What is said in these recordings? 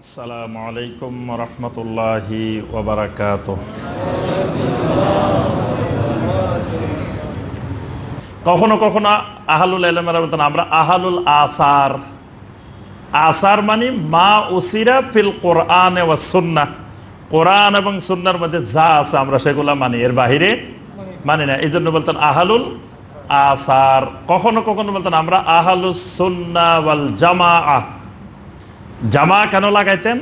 আসসালামু আলাইকুম ওয়া রাহমাতুল্লাহি ওয়া বারাকাতুহু। কখনো কখনো আহলুল ইলমেরা বলেন আমরা আহলুল আসার। আসার মানে মা উসিরা ফিল কোরআন ওয়া সুন্নাহ, কোরআন এবং সুন্নাহর মধ্যে যা আছে আমরা সেগুলা মানি, এর বাহিরে মানি না। এই জন্য বলতেন আহলুল আসার। কখনো কখনো বলতেন আমরা আহলুস সুন্নাহ ওয়াল জামাআহ। জামা কেন লাগাইতেন?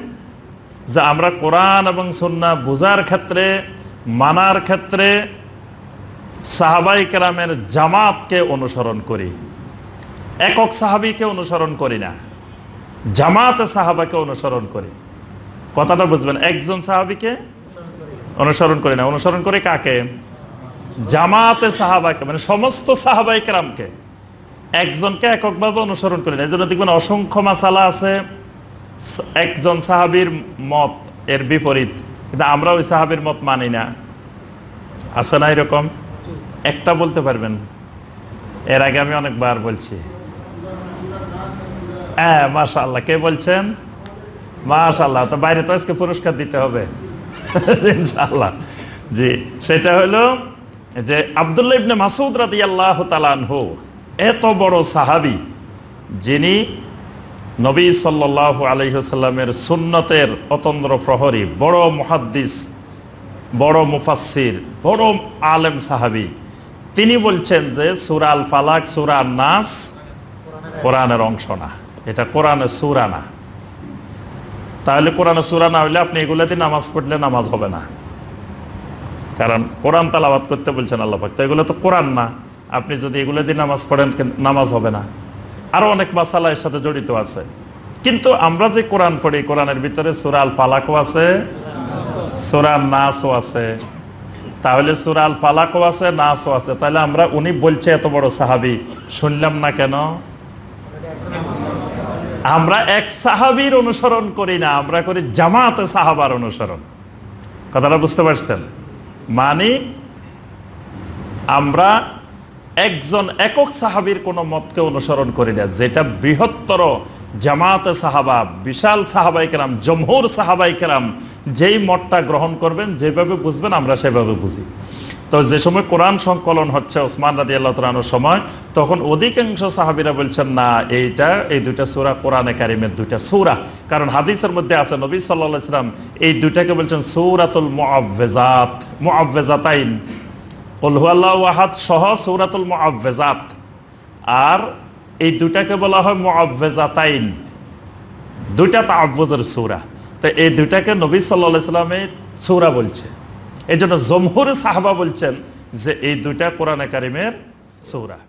যে আমরা কোরআন এবং সুন্নাহ বুঝার ক্ষেত্রে, মানার ক্ষেত্রে সাহাবাই কেরামের জামাতকে অনুসরণ করি, একক সাহাবিকে অনুসরণ করি না, জামাতে সাহাবাকে অনুসরণ করি। কথাটা বুঝবেন, একজন সাহাবিকে অনুসরণ করি না, অনুসরণ করি কাকে? জামাতে সাহাবাকে, মানে সমস্ত সাহাবাই কেরামকে। একজনকে এককভাবে অনুসরণ করি না। এই জন্য দেখবেন অসংখ্য মাসালা আছে একজন সাহাবীর মত এর বিপরীত, কিন্তু আমরা ওই সাহাবীর মত মানি না। আছে না এরকম? একটা বলতে পারবেন? এর আগে আমি অনেকবার বলছি। হ্যাঁ, মাশাআল্লাহ। কে বলছেন? মাশাআল্লাহ। তো বাইরে তো আজকে পুরস্কার দিতে হবে ইনশাআল্লাহ। জি, সেটা হলো যে আব্দুল্লাহ ইবনে মাসউদ রাদিয়াল্লাহু তাআলা আনহু, এত বড় সাহাবী যিনি নবী সাল্লাল্লাহু আলাইহি ওয়াসাল্লামের সুন্নতের অতন্দ্র প্রহরী, বড় মুহাদ্দিস, বড় মুফাসসির, বড় আলেম সাহাবী, তিনি বলছেন যে সূরা আল ফালাক, সূরা নাস কোরআনের অংশ না, এটা কোরআনের সূরা না। তাহলে কোরআনের সূরা না হলে আপনি এগুলাতে নামাজ পড়লে নামাজ হবে না, কারণ কোরআন তেলাওয়াত করতে বলছেন আল্লাহ পাক। তো এগুলো তো কোরআন না, আপনি যদি এগুলো দিয়ে নামাজ পড়েন নামাজ হবে না। আরো অনেক মাসালা এর সাথে জড়িত আছে। কিন্তু আমরা যে কোরআন পড়ি, কোরআনের ভিতরে সূরা আল ফালাকও আছে, সূরা নাসও আছে। তাহলে সূরা আল ফালাকও আছে, নাসও আছে। তাহলে আমরা, উনি বলছে এত বড় সাহাবী, শুনলাম না কেন? আমরা এক সাহাবীর অনুসরণ করি না, আমরা করি জামাতে সাহাবার অনুসরণ। কথাটা বুঝতে পারছেন? মানে আমরা একজন একক সাহাবীর কোন মতকে অনুসরণ করি না, যেটা বৃহত্তর জামাতে সাহাবা, বিশাল সাহাবাই কেরাম, জমহুর সাহাবাই কেরাম যেই মতটা গ্রহণ করবেন, যেভাবে বুঝবেন আমরা সেভাবে বুঝি। তো যে সময় কোরআন সংকলন হচ্ছে ওসমান রাদিয়াল্লাহু তাআলা আনহুর সময়, তখন অধিকাংশ সাহাবীরা বলছেন না, এই দুইটা সূরা কোরআনে কারিমের দুইটা সূরা। কারণ হাদিসের মধ্যে আছে নবী সাল্লাল্লাহু আলাইহি ওয়াসাল্লাম এই দুইটাকে বলছেন সূরাতুল মুআওযিজাত, মুআওযিজাতাইন, কুল হুয়াল্লাহু আহাদ সহ সূরাতুল মুআওযিজাত। আর এই দুইটাকে বলা হয় মুআওযিজাতাইন, দুইটা তাআওযুজের সূরা। তো এই দুইটাকে নবী সাল্লাল্লাহু আলাইহি ওয়াসাল্লাম সূরা বলছে। এই জন্য জমহুর সাহাবা বলছেন যে এই দুইটা কোরআনে কারিমের সূরা।